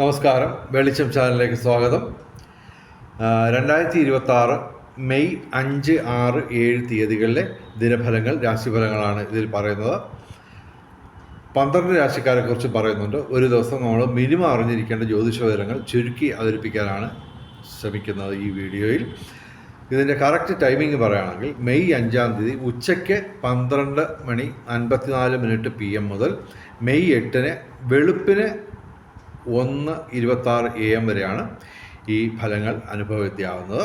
നമസ്കാരം, വെളിച്ചം ചാനലിലേക്ക് സ്വാഗതം. 2026 മെയ് 5, 6, 7 തീയതികളിലെ ദിനഫലങ്ങൾ, രാശിഫലങ്ങളാണ് ഇതിൽ പറയുന്നത്. 12 രാശിക്കാരെക്കുറിച്ച് പറയുന്നുണ്ട്. ഒരു ദിവസം നമ്മൾ മിനിമം അറിഞ്ഞിരിക്കേണ്ട ജ്യോതിഷ വിവരങ്ങൾ ചുരുക്കി അവതരിപ്പിക്കാനാണ് ശ്രമിക്കുന്നത് ഈ വീഡിയോയിൽ. ഇതിൻ്റെ കറക്റ്റ് ടൈമിംഗ് പറയുകയാണെങ്കിൽ മെയ് 5 തീയതി ഉച്ചയ്ക്ക് 12:54 PM മുതൽ മെയ് 8 വെളുപ്പിന് 1:26 AM വരെയാണ് ഈ ഫലങ്ങൾ അനുഭവവേദ്യമാവുന്നത്.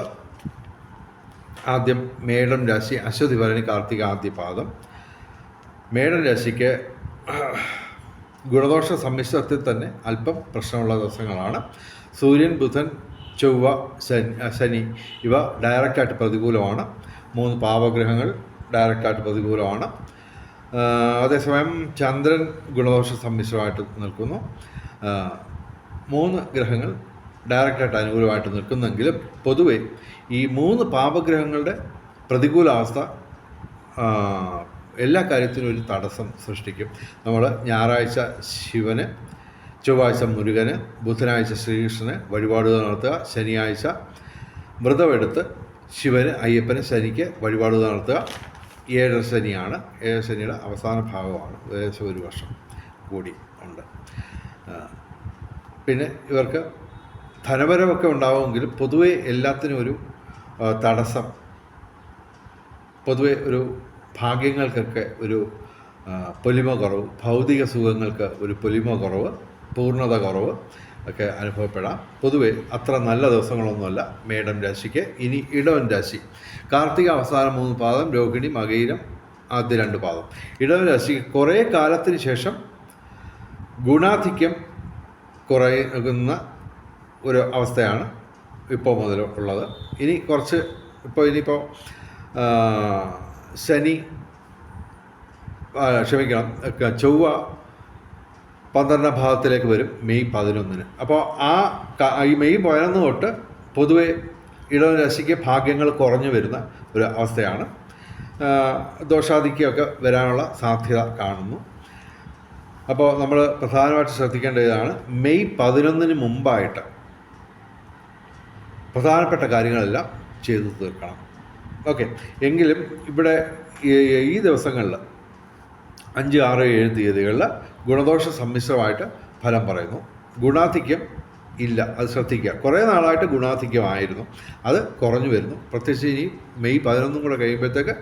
ആദ്യം മേടം രാശി, അശ്വതി ഭരണി കാർത്തിക ആദ്യപാദം. മേടം രാശിക്ക് ഗുണദോഷ സമ്മിശ്രത്തിൽ തന്നെ അല്പം പ്രശ്നമുള്ള ദിവസങ്ങളാണ്. സൂര്യൻ, ബുധൻ, ചൊവ്വ, ശനി ഇവ ഡയറക്റ്റായിട്ട് പ്രതികൂലമാണ്. 3 പാവഗ്രഹങ്ങൾ ഡയറക്റ്റായിട്ട് പ്രതികൂലമാണ്. അതേസമയം ചന്ദ്രൻ ഗുണദോഷ സമ്മിശ്രമായിട്ട് നിൽക്കുന്നു. 3 ഗ്രഹങ്ങൾ ഡയറക്റ്റായിട്ട് അനുകൂലമായിട്ട് നിൽക്കുന്നെങ്കിലും പൊതുവെ ഈ 3 പാപഗ്രഹങ്ങളുടെ പ്രതികൂലാവസ്ഥ എല്ലാ കാര്യത്തിനും ഒരു തടസ്സം സൃഷ്ടിക്കും. നമ്മൾ ഞായറാഴ്ച ശിവന്, ചൊവ്വാഴ്ച മുരുകന്, ബുധനാഴ്ച ശ്രീകൃഷ്ണന് വഴിപാടുകൾ നടത്തുക. ശനിയാഴ്ച വ്രതമെടുത്ത് ശിവന്, അയ്യപ്പന്, ശനിക്ക് വഴിപാടുകൾ നടത്തുക. 7 ശനിയാണ്. 7 ശനിയുടെ അവസാന ഭാഗമാണ്. ഏകദേശം 1 വർഷം കൂടി ഉണ്ട്. പിന്നെ ഇവർക്ക് ധനപരമൊക്കെ ഉണ്ടാവുമെങ്കിലും പൊതുവെ എല്ലാത്തിനും ഒരു തടസ്സം, പൊതുവെ ഒരു ഭാഗ്യങ്ങൾക്കൊക്കെ ഒരു പൊലിമ കുറവ്, ഭൗതിക സുഖങ്ങൾക്ക് ഒരു പൊലിമ കുറവ്, പൂർണ്ണത കുറവ് ഒക്കെ അനുഭവപ്പെടാം. പൊതുവെ അത്ര നല്ല ദിവസങ്ങളൊന്നുമല്ല മേടം രാശിക്ക്. ഇനി ഇടവൻ രാശി, കാർത്തിക അവസാന 3 പാദം, രോഹിണി, മകയിരം ആദ്യ 2 പാദം. ഇടവൻ രാശിക്ക് കുറേ കാലത്തിന് ശേഷം ഗുണാധിക്യം കുറയുന്ന ഒരു അവസ്ഥയാണ് ഇപ്പോൾ മുതൽ ഉള്ളത്. ഇനിയിപ്പോൾ ചൊവ്വ 12 ഭാവത്തിലേക്ക് വരും മെയ് 11. അപ്പോൾ ഈ മെയ് 11 തൊട്ട് പൊതുവെ ഇടവൻ രാശിക്ക് ഭാഗ്യങ്ങൾ കുറഞ്ഞു വരുന്ന ഒരു അവസ്ഥയാണ്. ദോഷാധിക്യമൊക്കെ വരാനുള്ള സാധ്യത കാണുന്നു. അപ്പോൾ നമ്മൾ പ്രധാനമായിട്ട് ശ്രദ്ധിക്കേണ്ട ഇതാണ്, മെയ് 11 മുമ്പായിട്ട് പ്രധാനപ്പെട്ട കാര്യങ്ങളെല്ലാം ചെയ്തു തീർക്കണം. ഓക്കെ. എങ്കിലും ഇവിടെ ഈ ദിവസങ്ങളിൽ 5, 6, 7 തീയതികളിൽ ഗുണദോഷ സമ്മിശ്രമായിട്ട് ഫലം പറയുന്നു. ഗുണാധിക്യം ഇല്ല, അത് ശ്രദ്ധിക്കുക. കുറേ നാളായിട്ട് ഗുണാധിക്യമായിരുന്നു, അത് കുറഞ്ഞു വരുന്നു. പ്രത്യേകിച്ച് ഇനി മെയ് 11 കൂടെ കഴിയുമ്പോഴത്തേക്ക്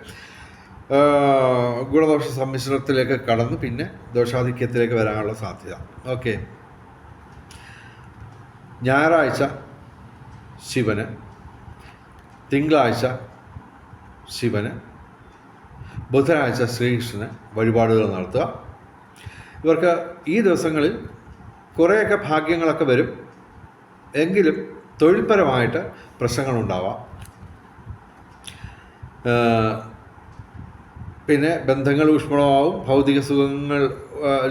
ഗുണദോഷ സമ്മിശ്രത്തിലേക്ക് കടന്ന് പിന്നെ ദോഷാധിക്യത്തിലേക്ക് വരാനുള്ള സാധ്യത. ഓക്കെ. ഞായറാഴ്ച ശിവന്, തിങ്കളാഴ്ച ശിവന്, ബുധനാഴ്ച ശ്രീകൃഷ്ണന് വഴിപാടുകൾ നടത്തുക. ഇവർക്ക് ഈ ദിവസങ്ങളിൽ കുറേയൊക്കെ ഭാഗ്യങ്ങളൊക്കെ വരും, എങ്കിലും തൊഴിൽപരമായിട്ട് പ്രശ്നങ്ങളുണ്ടാവാം. പിന്നെ ബന്ധങ്ങൾ ഊഷ്മളമാവും, ഭൗതിക സുഖങ്ങൾ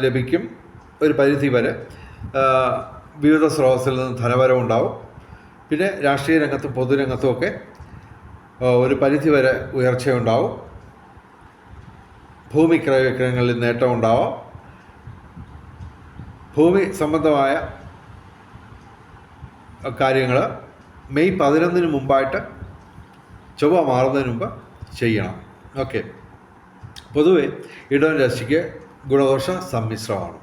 ലഭിക്കും. ഒരു പരിധി വരെ വിവിധ സ്രോതസ്സിൽ നിന്ന് ധനവരവ് ഉണ്ടാവും. പിന്നെ രാഷ്ട്രീയ രംഗത്തും പൊതുരംഗത്തുമൊക്കെ ഒരു പരിധി വരെ ഉയർച്ചയുണ്ടാവും. ഭൂമി ക്രയവിക്രയങ്ങളിൽ നേട്ടമുണ്ടാവാം. ഭൂമി സംബന്ധമായ കാര്യങ്ങൾ മെയ് 11 മുമ്പായിട്ട്, ചൊവ്വ മാറുന്നതിന് മുമ്പ് ചെയ്യണം. ഓക്കെ. പൊതുവെ ഇടവൻ രാശിക്ക് ഗുണദോഷ സമ്മിശ്രമാണ്.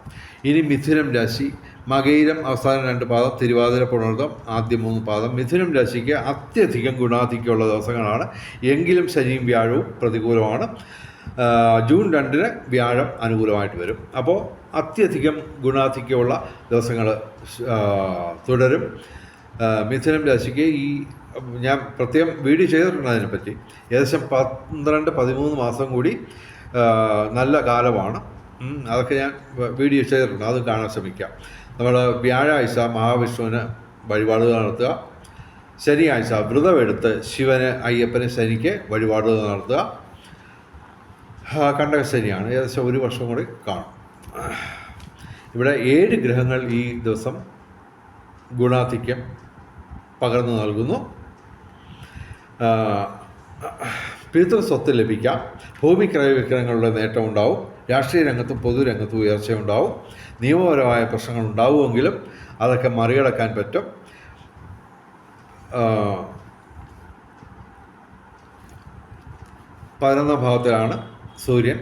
ഇനി മിഥുനം രാശി, മകയിരം അവസാന 2 പാദം, തിരുവാതിര, പുണർതം ആദ്യ 3 പാദം. മിഥുനം രാശിക്ക് അത്യധികം ഗുണാധിക്യമുള്ള ദിവസങ്ങളാണ്. എങ്കിലും ശനിയും വ്യാഴവും പ്രതികൂലമാണ്. ജൂൺ 2 വ്യാഴം അനുകൂലമായിട്ട് വരും. അപ്പോൾ അത്യധികം ഗുണാധിക്യമുള്ള ദിവസങ്ങൾ തുടരും. മിഥുനം രാശിക്ക് ഞാൻ പ്രത്യേകം വീഡിയോ ചെയ്തിട്ടുണ്ട് അതിനെപ്പറ്റി. ഏകദേശം 12-13 മാസം കൂടി നല്ല കാലമാണ്. അതൊക്കെ ഞാൻ വീഡിയോ ചെയ്തിട്ടുണ്ട്, അത് കാണാൻ ശ്രമിക്കാം. നമ്മൾ വ്യാഴാഴ്ച മഹാവിഷ്ണുവിന് വഴിപാടുകൾ നടത്തുക. ശനിയാഴ്ച വ്രതമെടുത്ത് ശിവന്, അയ്യപ്പന്, ശനിക്ക് വഴിപാടുകൾ നടത്തുക. കണ്ടക ശനിയാണ്, ഏകദേശം 1 വർഷം കൂടി കാണും. ഇവിടെ 7 ഗ്രഹങ്ങൾ ഈ ദിവസം ഗുണാധിക്യം പകർന്നു നൽകുന്നു. പിതൃസ്വത്ത് ലഭിക്കാം. ഭൂമി ക്രയവിക്രയങ്ങളുടെ നേട്ടമുണ്ടാവും. രാഷ്ട്രീയ രംഗത്തും പൊതുരംഗത്തും ഉയർച്ചയുണ്ടാവും. നിയമപരമായ പ്രശ്നങ്ങൾ ഉണ്ടാവുമെങ്കിലും അതൊക്കെ മറികടക്കാൻ പറ്റും. പതിനൊന്നാം ഭാവത്തിലാണ് സൂര്യൻ.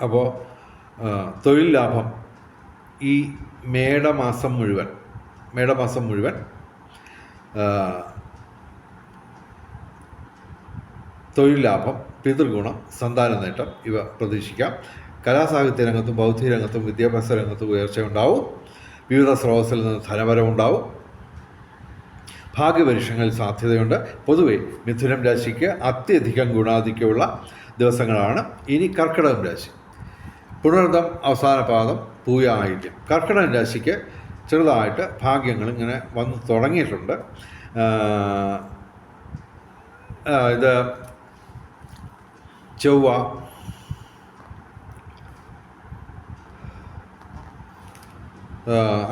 അപ്പോൾ തൊഴിൽ ലാഭം ഈ മേടമാസം മുഴുവൻ തൊഴിൽ ലാഭം, പിതൃഗുണം, സന്താന നേട്ടം ഇവ പ്രതീക്ഷിക്കാം. കലാസാഹിത്യ രംഗത്തും ബൗദ്ധിക രംഗത്തും വിദ്യാഭ്യാസ രംഗത്തും ഉയർച്ചയുണ്ടാവും. വിവിധ സ്രോതസ്സിൽ നിന്ന് ധനവരവുണ്ടാവും. ഭാഗ്യപരീക്ഷണങ്ങളിൽ സാധ്യതയുണ്ട്. പൊതുവെ മിഥുനം രാശിക്ക് അത്യധികം ഗുണാധിക്യമുള്ള ദിവസങ്ങളാണ്. ഇനി കർക്കിടകം രാശി. പുണർദം അവസാന പാദം, പൂയ ആയില്യം. കർക്കിടകം രാശിക്ക് ചെറുതായിട്ട് ഭാഗ്യങ്ങൾ ഇങ്ങനെ വന്ന് തുടങ്ങിയിട്ടുണ്ട്. ഇത് ചൊവ്വ,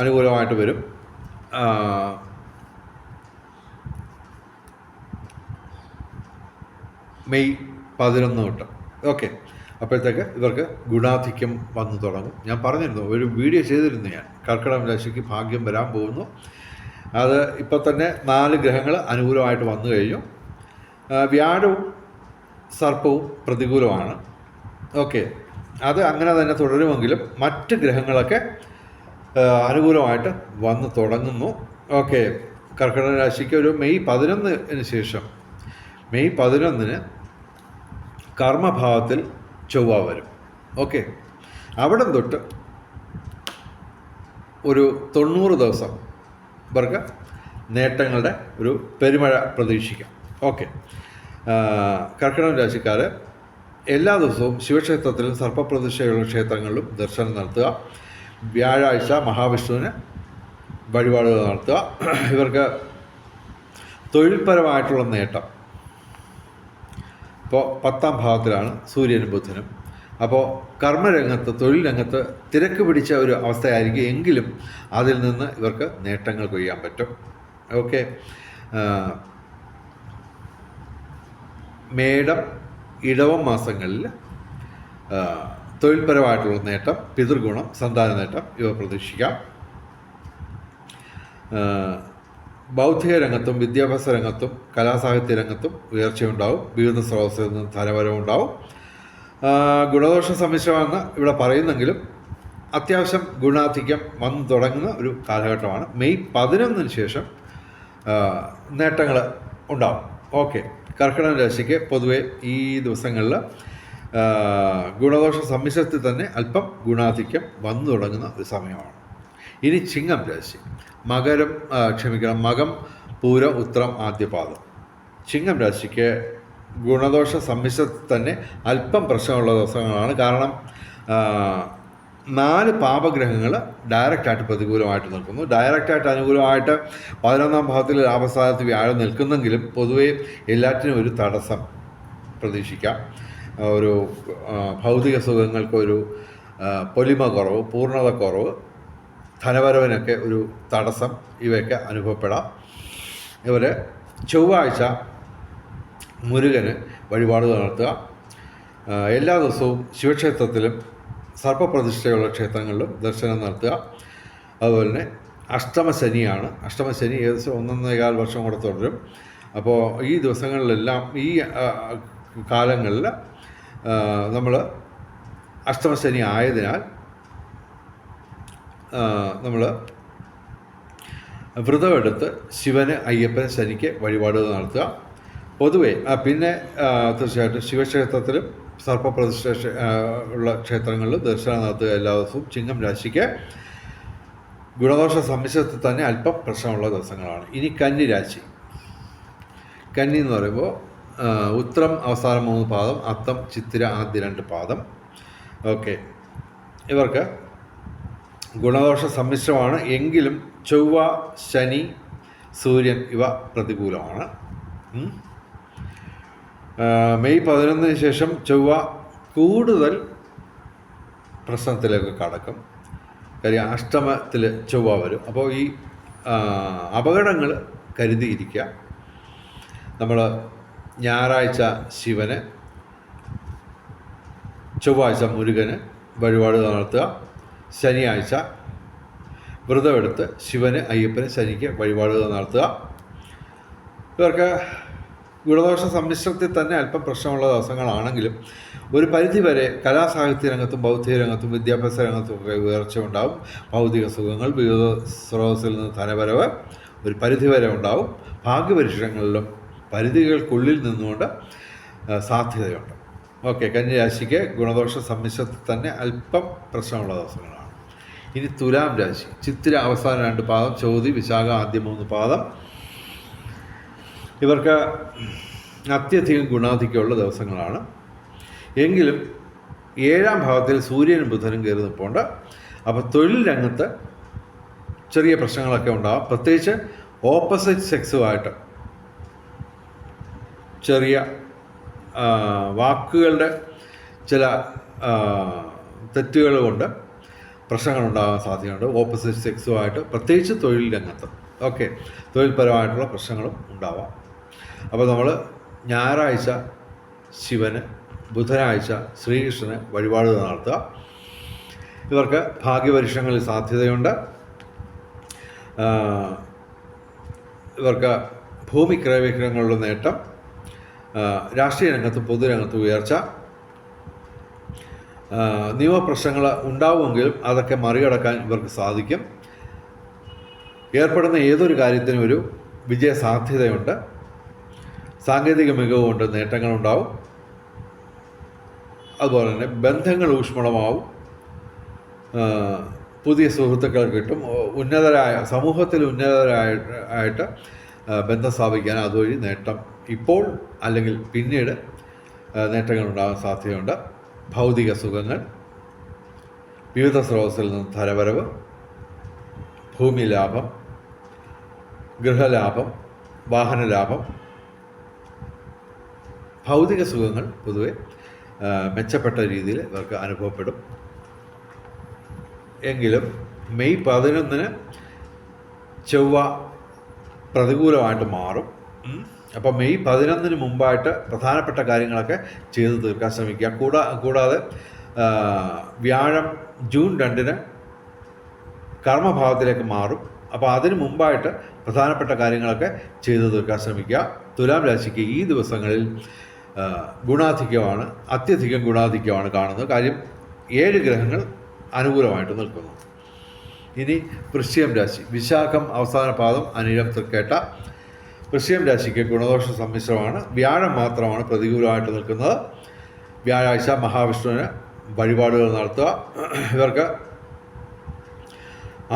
അനുകൂലമായിട്ട് വരും. മെയ് 11 തൊട്ട്. ഓക്കെ, അപ്പോഴത്തേക്ക് ഇവർക്ക് ഗുണാധിക്യം വന്നു തുടങ്ങും. ഞാൻ പറഞ്ഞിരുന്നു, ഒരു വീഡിയോ ചെയ്തിരുന്നു ഞാൻ, കർക്കിടകം രാശിക്ക് ഭാഗ്യം വരാൻ പോകുന്നു. അത് ഇപ്പോൾ തന്നെ 4 ഗ്രഹങ്ങൾ അനുകൂലമായിട്ട് വന്നു കഴിഞ്ഞു. വ്യാഴവും സർപ്പവും പ്രതികൂലമാണ്. ഓക്കെ, അത് അങ്ങനെ തന്നെ തുടരുമെങ്കിലും മറ്റ് ഗ്രഹങ്ങളൊക്കെ അനുകൂലമായിട്ട് വന്നു തുടങ്ങുന്നു. ഓക്കെ, കർക്കിടക രാശിക്ക് ഒരു മെയ് 11 ശേഷം, മെയ് 11 കർമ്മഭാവത്തിൽ ചൊവ്വ വരും. ഓക്കെ, അവിടെ തൊട്ട് ഒരു 90 ദിവസം ഇവർക്ക് നേട്ടങ്ങളുടെ ഒരു പെരുമഴ പ്രതീക്ഷിക്കാം. ഓക്കെ, കർക്കിടകം രാശിക്കാർ എല്ലാ ദിവസവും ശിവക്ഷേത്രത്തിലും സർപ്പപ്രതിഷ്ഠയുള്ള ക്ഷേത്രങ്ങളിലും ദർശനം നടത്തുക. വ്യാഴാഴ്ച മഹാവിഷ്ണുവിന് വഴിപാടുകൾ നടത്തുക. ഇവർക്ക് തൊഴിൽപരമായിട്ടുള്ള നേട്ടം ഇപ്പോൾ 10ാം ഭാവത്തിലാണ് സൂര്യനും ബുധനും. അപ്പോൾ കർമ്മരംഗത്ത്, തൊഴിൽ രംഗത്ത് തിരക്ക് പിടിച്ച ഒരു അവസ്ഥയായിരിക്കും. എങ്കിലും അതിൽ നിന്ന് ഇവർക്ക് നേട്ടങ്ങൾ കൊയ്യാൻ പറ്റും. ഓക്കെ, മേടം, ഇടവം മാസങ്ങളിൽ തൊഴിൽപരമായിട്ടുള്ള നേട്ടം, പിതൃഗുണം, സന്താന നേട്ടം ഇവ പ്രതീക്ഷിക്കാം. ബൗദ്ധിക രംഗത്തും വിദ്യാഭ്യാസ രംഗത്തും കലാസാഹിത്യ രംഗത്തും ഉയർച്ചയുണ്ടാവും. വിവിധ സ്രോതസ്സിൽ നിന്ന് ധനവരവുണ്ടാവും. ഗുണദോഷ സമ്മിശ്രമെന്ന് ഇവിടെ പറയുന്നെങ്കിലും അത്യാവശ്യം ഗുണാധിക്യം വന്നു തുടങ്ങുന്ന ഒരു കാലഘട്ടമാണ്. മെയ് 11 ശേഷം നേട്ടങ്ങൾ ഉണ്ടാവും. ഓക്കെ, കർക്കിടക രാശിക്ക് പൊതുവെ ഈ ദിവസങ്ങളിൽ ഗുണദോഷ സമ്മിശ്രത്തിൽ തന്നെ അല്പം ഗുണാധിക്യം വന്നു തുടങ്ങുന്ന ഒരു സമയമാണ്. ഇനി ചിങ്ങം രാശി. മകം, പൂര, ഉത്രം, ആദ്യപാദം. ചിങ്ങം രാശിക്ക് ഗുണദോഷ സമ്മിശ്രത്തിൽ തന്നെ അല്പം പ്രശ്നമുള്ള ദിവസങ്ങളാണ്. കാരണം 4 പാപഗ്രഹങ്ങൾ ഡയറക്റ്റായിട്ട് പ്രതികൂലമായിട്ട് നിൽക്കുന്നു. ഡയറക്റ്റായിട്ട് അനുകൂലമായിട്ട് 11ാം ഭാവത്തിൽ ലാഭസ്ഥാനത്ത് വ്യാഴം നിൽക്കുന്നെങ്കിലും പൊതുവെ എല്ലാറ്റിനും ഒരു തടസ്സം പ്രതീക്ഷിക്കാം. ഒരു ഭൗതിക സുഖങ്ങൾക്കൊരു പൊലിമ കുറവ്, പൂർണ്ണത കുറവ്, ധനവരവിനൊക്കെ ഒരു തടസ്സം ഇവയൊക്കെ അനുഭവപ്പെടാം. ഇവർ ചൊവ്വാഴ്ച മുരുകന് വഴിപാടുകൾ നടത്തുക. എല്ലാ ദിവസവും ശിവക്ഷേത്രത്തിലും സർപ്പപ്രതിഷ്ഠയുള്ള ക്ഷേത്രങ്ങളിലും ദർശനം നടത്തുക. അതുപോലെ തന്നെ അഷ്ടമശനിയാണ്. അഷ്ടമശനി ഏകദേശം 1.25 വർഷം കൂടെ തുടരും. അപ്പോൾ ഈ ദിവസങ്ങളിലെല്ലാം, ഈ കാലങ്ങളിൽ നമ്മൾ അഷ്ടമശനി ആയതിനാൽ നമ്മൾ വ്രതമെടുത്ത് ശിവന്, അയ്യപ്പന്, ശനിക്ക് വഴിപാടുകൾ നടത്തുക. പൊതുവെ പിന്നെ തീർച്ചയായിട്ടും ശിവക്ഷേത്രത്തിലും സർപ്പപ്രതിഷ്ഠ ഉള്ള ക്ഷേത്രങ്ങളിലും ദർശനം നടത്തുക എല്ലാ ദിവസവും. ചിങ്ങം രാശിക്ക് ഗുണദോഷ സമ്മിശ്രത്തിൽ തന്നെ അല്പം പ്രശ്നമുള്ള ദിവസങ്ങളാണ്. ഇനി കന്നി രാശി. കന്നി എന്ന് പറയുമ്പോൾ ഉത്രം അവസാന 3 പാദം, അത്തം, ചിത്തിര ആദ്യ 2 പാദം. ഓക്കെ, ഇവർക്ക് ഗുണദോഷ സമ്മിശ്രമാണ്. എങ്കിലും ചൊവ്വ, ശനി, സൂര്യൻ ഇവ പ്രതികൂലമാണ്. മെയ് 11 ശേഷം ചൊവ്വ കൂടുതൽ പ്രശ്നത്തിലേക്ക് കടക്കും. കാര്യം അഷ്ടമത്തിൽ ചൊവ്വ വരും. അപ്പോൾ ഈ അപകടങ്ങൾ കരുതിയിരിക്കുക. നമ്മൾ ഞായറാഴ്ച ശിവന്, ചൊവ്വാഴ്ച മുരുകന് വഴിപാട് നടത്തുക. ശനിയാഴ്ച വ്രതമെടുത്ത് ശിവന്, അയ്യപ്പന്, ശനിക്ക് വഴിപാടുകൾ നടത്തുക. ഇവർക്ക് ഗുണദോഷ സമ്മിശ്രത്തിൽ തന്നെ അല്പം പ്രശ്നമുള്ള ദിവസങ്ങളാണെങ്കിലും ഒരു പരിധിവരെ കലാസാഹിത്യ രംഗത്തും ബൗദ്ധിക രംഗത്തും വിദ്യാഭ്യാസ രംഗത്തും ഒക്കെ ഉയർച്ച ഉണ്ടാവും. ഭൗതിക സുഖങ്ങൾ, വിവിധ സ്രോതസ്സിൽ നിന്ന് ധനവരവ് ഒരു പരിധിവരെ ഉണ്ടാവും. ഭാഗ്യപരീക്ഷണങ്ങളിലും പരിധികൾക്കുള്ളിൽ നിന്നുകൊണ്ട് സാധ്യതയുണ്ട്. ഓക്കെ, കന്യരാശിക്ക് ഗുണദോഷ സമ്മിശ്രത്തിൽ തന്നെ അല്പം പ്രശ്നമുള്ള ദിവസങ്ങളാണ്. ഇനി തുലാം രാശി. ചിത്തിര അവസാന 2 പാദം, ചോതി, വിശാഖ ആദ്യ 3 പാദം. ഇവർക്ക് അത്യധികം ഗുണാധിക്യമുള്ള ദിവസങ്ങളാണ്. എങ്കിലും 7ാം ഭാവത്തിൽ സൂര്യനും ബുധനും കയറി നിൽപ്പുണ്ട്. അപ്പോൾ തൊഴിൽ രംഗത്ത് ചെറിയ പ്രശ്നങ്ങളൊക്കെ ഉണ്ടാകും. പ്രത്യേകിച്ച് ഓപ്പോസിറ്റ് സെക്സുമായിട്ട് ചെറിയ വാക്കുകളുടെ ചില തെറ്റുകൾ കൊണ്ട് പ്രശ്നങ്ങളുണ്ടാകാൻ സാധ്യതയുണ്ട്. ഓപ്പോസിറ്റ് സെക്സുമായിട്ട് പ്രത്യേകിച്ച് തൊഴിൽ രംഗത്ത് ഓക്കെ തൊഴിൽപരമായിട്ടുള്ള പ്രശ്നങ്ങളും ഉണ്ടാവാം. അപ്പോൾ നമ്മൾ ഞായറാഴ്ച ശിവന്, ബുധനാഴ്ച ശ്രീകൃഷ്ണന് വഴിപാട് നടത്തുക. ഇവർക്ക് ഭാഗ്യപരീക്ഷണങ്ങളിൽ സാധ്യതയുണ്ട്. ഇവർക്ക് ഭൂമി ക്രയവിക്രയങ്ങളുടെ നേട്ടം, രാഷ്ട്രീയ രംഗത്തും പൊതുരംഗത്തും ഉയർച്ച, നിയമപ്രശ്നങ്ങൾ ഉണ്ടാവുമെങ്കിലും അതൊക്കെ മറികടക്കാൻ ഇവർക്ക് സാധിക്കും. ഏർപ്പെടുന്ന ഏതൊരു കാര്യത്തിനും ഒരു വിജയ സാധ്യതയുണ്ട്. സാങ്കേതിക മികവ് കൊണ്ട് നേട്ടങ്ങളുണ്ടാവും. അതുപോലെ തന്നെ ബന്ധങ്ങൾ ഊഷ്മളമാവും. പുതിയ സുഹൃത്തുക്കൾ കിട്ടും. സമൂഹത്തിൽ ഉന്നതരായിട്ട് ബന്ധം സ്ഥാപിക്കാൻ അതുവഴി നേട്ടം ഇപ്പോൾ അല്ലെങ്കിൽ പിന്നീട് നേട്ടങ്ങളുണ്ടാകാൻ സാധ്യതയുണ്ട്. ഭൗതിക സുഖങ്ങൾ, വിവിധ സ്രോതസ്സിൽ നിന്ന് ധനവരവ്, ഭൂമി ലാഭം, ഗൃഹലാഭം, വാഹനലാഭം, ഭൗതിക സുഖങ്ങൾ പൊതുവെ മെച്ചപ്പെട്ട രീതിയിൽ ഇവർക്ക് അനുഭവപ്പെടും. എങ്കിലും മെയ് 11 ചൊവ്വ പ്രതികൂലമായിട്ട് മാറും. അപ്പോൾ മെയ് 11 മുമ്പായിട്ട് പ്രധാനപ്പെട്ട കാര്യങ്ങളൊക്കെ ചെയ്തു തീർക്കാൻ ശ്രമിക്കുക. കൂടാതെ വ്യാഴം ജൂൺ 2 കർമ്മഭാവത്തിലേക്ക് മാറും. അപ്പോൾ അതിന് മുമ്പായിട്ട് പ്രധാനപ്പെട്ട കാര്യങ്ങളൊക്കെ ചെയ്തു തീർക്കാൻ ശ്രമിക്കുക. തുലാം രാശിക്ക് ഈ ദിവസങ്ങളിൽ ഗുണാധിക്യമാണ്, അത്യധികം ഗുണാധിക്യമാണ് കാണുന്നത്. കാര്യം 7 ഗ്രഹങ്ങൾ അനുകൂലമായിട്ട് നിൽക്കുന്നു. ഇനി വൃശ്ചികം രാശി. വിശാഖം അവസാന പാദം, അനിഴം, തൃക്കേട്ട. വൃശ്ചികം രാശിക്ക് ഗുണദോഷ സമ്മിശ്രമാണ്. വ്യാഴം മാത്രമാണ് പ്രതികൂലമായിട്ട് നിൽക്കുന്നത്. വ്യാഴാഴ്ച മഹാവിഷ്ണുവിന് വഴിപാടുകൾ നടത്തുക. ഇവർക്ക്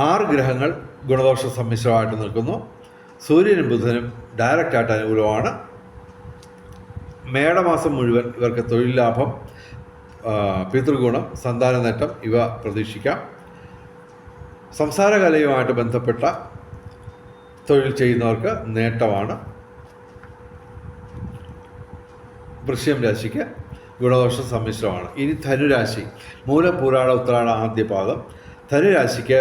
6 ഗ്രഹങ്ങൾ ഗുണദോഷ സമ്മിശ്രമായിട്ട് നിൽക്കുന്നു. സൂര്യനും ബുധനും ഡയറക്റ്റായിട്ട് അനുകൂലമാണ്. മേടമാസം മുഴുവൻ ഇവർക്ക് തൊഴിൽ ലാഭം, പിതൃഗുണം, സന്താന നേട്ടം ഇവ പ്രതീക്ഷിക്കാം. സംസാരകലയുമായിട്ട് ബന്ധപ്പെട്ട തൊഴിൽ ചെയ്യുന്നവർക്ക് നേട്ടമാണ്. വൃശ്ചികം രാശിക്ക് ഗുണദോഷ സമ്മിശ്രമാണ്. ഇനി ധനുരാശി. മൂലം, പൂരാട, ഉത്രാട ആദ്യ പാദം. ധനുരാശിക്ക്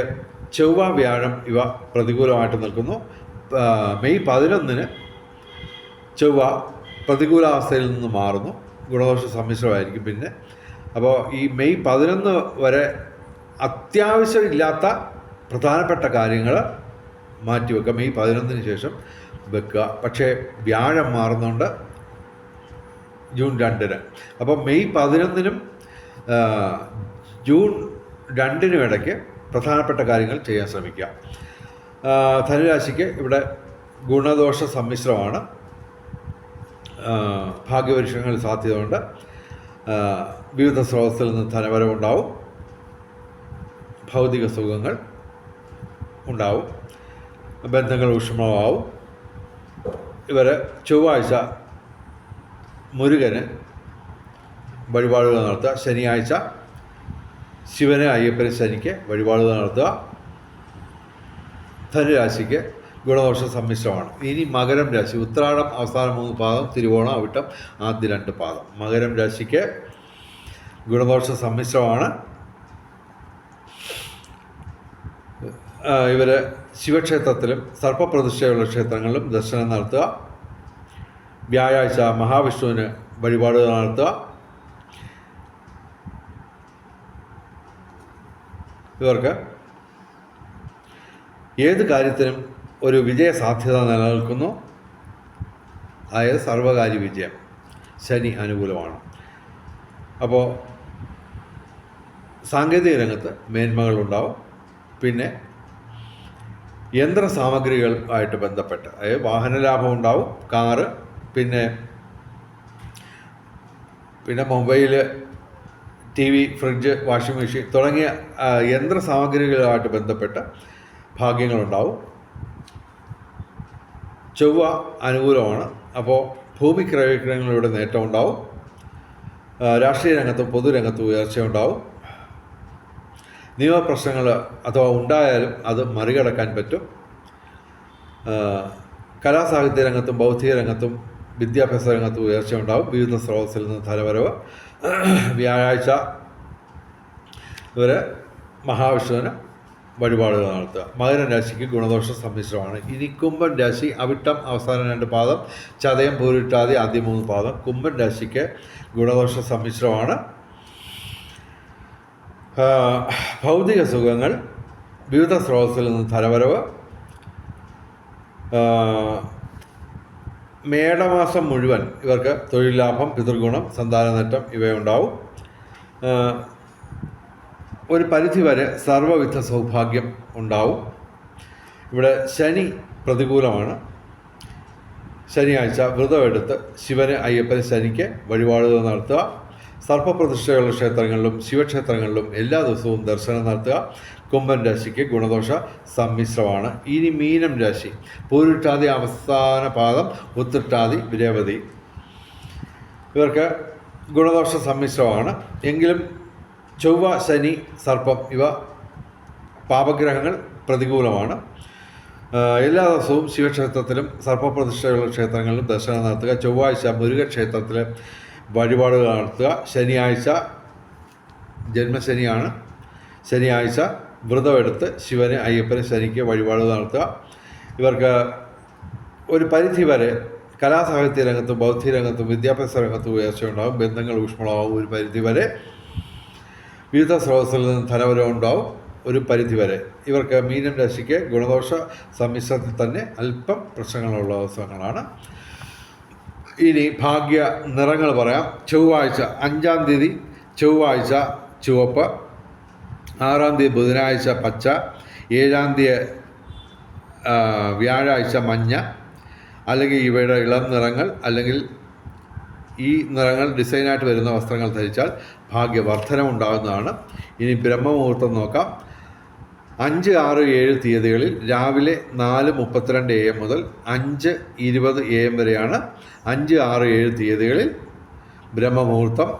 ചൊവ്വ, വ്യാഴം ഇവ പ്രതികൂലമായിട്ട് നിൽക്കുന്നു. മെയ് 11 ചൊവ്വ പ്രതികൂലാവസ്ഥയിൽ നിന്ന് മാറുന്നു. ഗുണദോഷ സമ്മിശ്രമായിരിക്കും. പിന്നെ അപ്പോൾ ഈ മെയ് 11 വരെ അത്യാവശ്യമില്ലാത്ത പ്രധാനപ്പെട്ട കാര്യങ്ങൾ മാറ്റിവെക്കുക. മെയ് 11 ശേഷം വെക്കുക. പക്ഷേ വ്യാഴം മാറുന്നുണ്ട് ജൂൺ 2. അപ്പോൾ മെയ് 11 ജൂൺ 2 ഇടയ്ക്ക് പ്രധാനപ്പെട്ട കാര്യങ്ങൾ ചെയ്യാൻ ശ്രമിക്കുക. ധനുരാശിക്ക് ഇവിടെ ഗുണദോഷ സമ്മിശ്രമാണ്. ഭാഗ്യപരീക്ഷണങ്ങളിൽ സാധ്യതയുണ്ട്. വിവിധ സ്രോതസ്സിൽ നിന്ന് ധനവരവുണ്ടാവും. ഭൗതിക സുഖങ്ങൾ ഉണ്ടാവും. ബന്ധങ്ങൾ ഊഷ്മളമാവും. ഇവർ ചൊവ്വാഴ്ച മുരുകന് വഴിപാടുകൾ നടത്തുക. ശനിയാഴ്ച ശിവന്, അയ്യപ്പന്, ശനിക്ക് വഴിപാടുകൾ നടത്തുക. ധനുരാശിക്ക് ഗുണദോഷ സമ്മിശ്രമാണ്. ഇനി മകരം രാശി. ഉത്രാടം അവസാന 3 പാദം, തിരുവോണം, അവിട്ടം ആദ്യ 2 പാദം. മകരം രാശിക്ക് ഗുണദോഷ സമ്മിശ്രമാണ്. ഇവർ ശിവക്ഷേത്രത്തിലും സർപ്പപ്രതിഷ്ഠയുള്ള ക്ഷേത്രങ്ങളിലും ദർശനം നടത്തുക. വ്യാഴാഴ്ച മഹാവിഷ്ണുവിന് വഴിപാടുകൾ നടത്തുക. ഇവർക്ക് ഏത് കാര്യത്തിനും ഒരു വിജയ സാധ്യത നിലനിൽക്കുന്നു, അതായത് സർവകാര്യ വിജയം. ശനി അനുകൂലമാണ്. അപ്പോൾ സാങ്കേതിക രംഗത്ത് മേന്മകളുണ്ടാവും. പിന്നെ യന്ത്ര സാമഗ്രികളുമായിട്ട് ബന്ധപ്പെട്ട്, അതായത് വാഹന ലാഭം ഉണ്ടാവും, കാറ്, പിന്നെ mobile, TV, fridge, washing machine തുടങ്ങിയ യന്ത്ര സാമഗ്രികളുമായിട്ട് ബന്ധപ്പെട്ട് ഭാഗ്യങ്ങളുണ്ടാവും. ചൊവ്വ അനുകൂലമാണ്. അപ്പോൾ ഭൂമി ക്രയവിക്രയങ്ങളിലൂടെ നേട്ടം ഉണ്ടാവും. രാഷ്ട്രീയ രംഗത്തും പൊതുരംഗത്തും ഉയർച്ചയുണ്ടാവും. നിയമപ്രശ്നങ്ങൾ അഥവാ ഉണ്ടായാലും അത് മറികടക്കാൻ പറ്റും. കലാസാഹിത്യ രംഗത്തും ബൗദ്ധിക രംഗത്തും വിദ്യാഭ്യാസ രംഗത്തും ഉയർച്ചയുണ്ടാവും. വിവിധ സ്രോതസ്സിൽ നിന്ന് ധനവരവ്. വ്യാഴാഴ്ച ഇവരെ മഹാവിഷ്ണുവിന് വഴിപാടുകൾ നടത്തുക. മകരം രാശിക്ക് ഗുണദോഷ സമ്മിശ്രമാണ്. ഇനി കുംഭൻ രാശി അവിട്ടം അവസാന 2 പാദം, ചതയം പൂരിട്ടാതി ആദ്യ 3 പാദം. കുംഭൻ രാശിക്ക് ഗുണദോഷ സമ്മിശ്രമാണ്. ഭൗതിക സുഖങ്ങൾ, വിവിധ സ്രോതസ്സിൽ നിന്ന് ധനവരവ്. മേടമാസം മുഴുവൻ ഇവർക്ക് തൊഴിൽ ലാഭം, പിതൃഗുണം, സന്താന നേട്ടം ഇവയുണ്ടാവും. ഒരു പരിധിവരെ സർവ്വവിധ സൗഭാഗ്യം ഉണ്ടാവും. ഇവിടെ ശനി പ്രതികൂലമാണ്. ശനിയാഴ്ച വ്രതമെടുത്ത് ശിവന്, അയ്യപ്പന്, ശനിക്ക് വഴിപാടുകൾ നടത്തുക. സർപ്പപ്രതിഷ്ഠയുള്ള ക്ഷേത്രങ്ങളിലും ശിവക്ഷേത്രങ്ങളിലും എല്ലാ ദിവസവും ദർശനം നടത്തുക. കുംഭൻ രാശിക്ക് ഗുണദോഷ സമ്മിശ്രമാണ്. ഇനി മീനം രാശി പൂരിട്ടാതി അവസാന പാദം, ഉത്രട്ടാതി രേവതി. ഇവർക്ക് ഗുണദോഷ സമ്മിശ്രമാണ്. എങ്കിലും ചൊവ്വ, ശനി, സർപ്പം ഇവ പാപഗ്രഹങ്ങൾ പ്രതികൂലമാണ്. എല്ലാ ദിവസവും ശിവക്ഷേത്രത്തിലും സർപ്പപ്രതിഷ്ഠയുള്ള ക്ഷേത്രങ്ങളിലും ദർശനം നടത്തുക. ചൊവ്വാഴ്ച മുരുകൻ ക്ഷേത്രത്തിൽ വഴിപാടുകൾ നടത്തുക. ശനിയാഴ്ച ജന്മശനിയാണ്. ശനിയാഴ്ച വ്രതമെടുത്ത് ശിവന്, അയ്യപ്പന്, ശനിക്ക് വഴിപാടുകൾ നടത്തുക. ഇവർക്ക് ഒരു പരിധിവരെ കലാസാഹിത്യ രംഗത്തും ബൗദ്ധിക രംഗത്തും വിദ്യാഭ്യാസ രംഗത്തും ഉയർച്ചയുണ്ടാകും. ബന്ധങ്ങൾ ഊഷ്മളമാകും. ഒരു പരിധിവരെ വിവിധ സ്രോതസ്സിൽ നിന്ന് ധനവരവ് ഉണ്ടാവും. ഒരു പരിധിവരെ ഇവർക്ക് മീനം രാശിക്ക് ഗുണദോഷ സമ്മിശ്രത്തിൽ തന്നെ അല്പം പ്രശ്നങ്ങളുള്ള ദിവസങ്ങളാണ്. ഇനി ഭാഗ്യ നിറങ്ങൾ പറയാം. ചൊവ്വാഴ്ച 5-ാം തീയതി ചൊവ്വാഴ്ച ചുവപ്പ്, 6-ാം തീയതി ബുധനാഴ്ച പച്ച, 7-ാം തീയതി വ്യാഴാഴ്ച മഞ്ഞ, അല്ലെങ്കിൽ ഇവയുടെ ഇളം നിറങ്ങൾ അല്ലെങ്കിൽ ഈ നിറങ്ങൾ ഡിസൈനായിട്ട് വരുന്ന വസ്ത്രങ്ങൾ ധരിച്ചാൽ ഭാഗ്യവർദ്ധനം ഉണ്ടാകുന്നതാണ്. ഇനി ബ്രഹ്മമുഹൂർത്തം നോക്കാം. 5, 6, 7 തീയതികളിൽ രാവിലെ 4:32 AM മുതൽ 5:20 AM വരെയാണ് 5, 6, 7 തീയതികളിൽ ബ്രഹ്മമുഹൂർത്തം.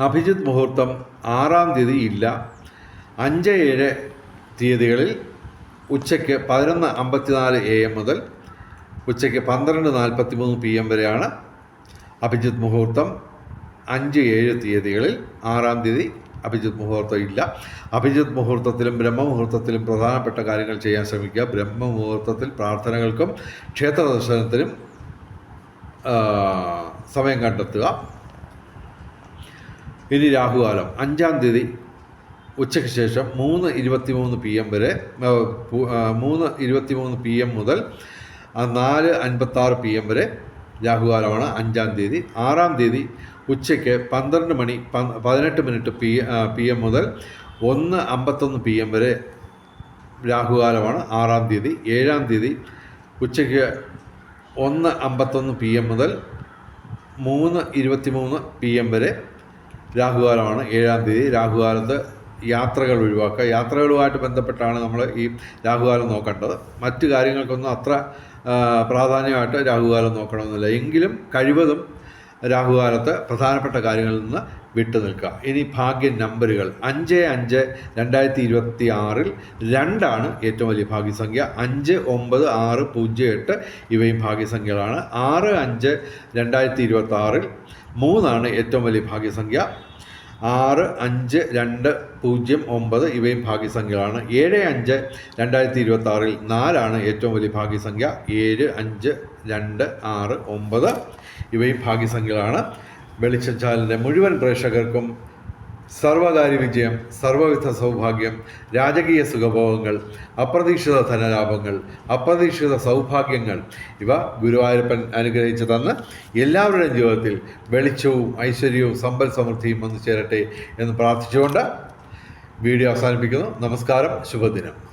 അഭിജിത്ത് മുഹൂർത്തം 6-ാം തീയതി ഇല്ല. 5, 7 തീയതികളിൽ ഉച്ചയ്ക്ക് 11:54 AM മുതൽ ഉച്ചയ്ക്ക് 12:43 PM വരെയാണ് അഭിജിത്ത് മുഹൂർത്തം. 5, 7 തീയതികളിൽ 6-ാം തീയതി അഭിജിത്ത് മുഹൂർത്തം ഇല്ല. അഭിജിത്ത് മുഹൂർത്തത്തിലും ബ്രഹ്മമുഹൂർത്തത്തിലും പ്രധാനപ്പെട്ട കാര്യങ്ങൾ ചെയ്യാൻ ശ്രമിക്കുക. ബ്രഹ്മമുഹൂർത്തത്തിൽ പ്രാർത്ഥനകൾക്കും ക്ഷേത്ര ദർശനത്തിനും സമയം കണ്ടെത്തുക. ഇനി രാഹുകാലം 5-ാം തീയതി ഉച്ചയ്ക്ക് ശേഷം 3:23 PM വരെ, 3:23 PM മുതൽ 4:56 PM വരെ രാഹുകാലമാണ് 5-ാം തീയതി. 6-ാം തീയതി ഉച്ചയ്ക്ക് 12:18 PM മുതൽ 1:51 PM വരെ രാഹുകാലമാണ് 6-ാം തീയതി. 7-ാം തീയതി ഉച്ചയ്ക്ക് 1:51 PM മുതൽ 3:23 PM വരെ രാഹുകാലമാണ് 7-ാം തീയതി. രാഹുകാലത്ത് യാത്രകൾ ഒഴിവാക്കുക. യാത്രകളുമായിട്ട് ബന്ധപ്പെട്ടാണ് നമ്മൾ ഈ രാഹുകാലം നോക്കേണ്ടത്. മറ്റു കാര്യങ്ങൾക്കൊന്നും അത്ര പ്രാധാന്യമായിട്ട് രാഹുകാലം നോക്കണമെന്നില്ല. എങ്കിലും കഴിവതും രാഹുകാലത്ത് പ്രധാനപ്പെട്ട കാര്യങ്ങളിൽ നിന്ന് വിട്ടു നിൽക്കുക. ഇനി ഭാഗ്യ നമ്പറുകൾ 5-5-2026 2 ഏറ്റവും വലിയ ഭാഗ്യസംഖ്യ. 5, 9, 6, 0, 8 ഇവയും ഭാഗ്യസംഖ്യകളാണ്. 6-5-2026 3 ഏറ്റവും വലിയ ഭാഗ്യസംഖ്യ. 6, 5, 2, 0, 9 ഇവയും ഭാഗ്യസംഖ്യകളാണ്. 7-5-2026 4 ഏറ്റവും വലിയ ഭാഗ്യസംഖ്യ. 7, 5, 2, 6, 9 ഇവയും ഭാഗ്യസംഖ്യകളാണ്. വെളിച്ചം ചാനലിൻ്റെ മുഴുവൻ പ്രേക്ഷകർക്കും സർവകാര്യ വിജയം, സർവവിധ സൗഭാഗ്യം, രാജകീയ സുഖഭോഗങ്ങൾ, അപ്രതീക്ഷിത ധനലാഭങ്ങൾ, അപ്രതീക്ഷിത സൗഭാഗ്യങ്ങൾ ഇവ ഗുരുവായൂരപ്പൻ അനുഗ്രഹിച്ചു തന്ന് എല്ലാവരുടെയും ജീവിതത്തിൽ വെളിച്ചവും ഐശ്വര്യവും സമ്പൽ സമൃദ്ധിയും വന്നു ചേരട്ടെ എന്ന് പ്രാർത്ഥിച്ചുകൊണ്ട് വീഡിയോ അവസാനിപ്പിക്കുന്നു. നമസ്കാരം, ശുഭദിനം.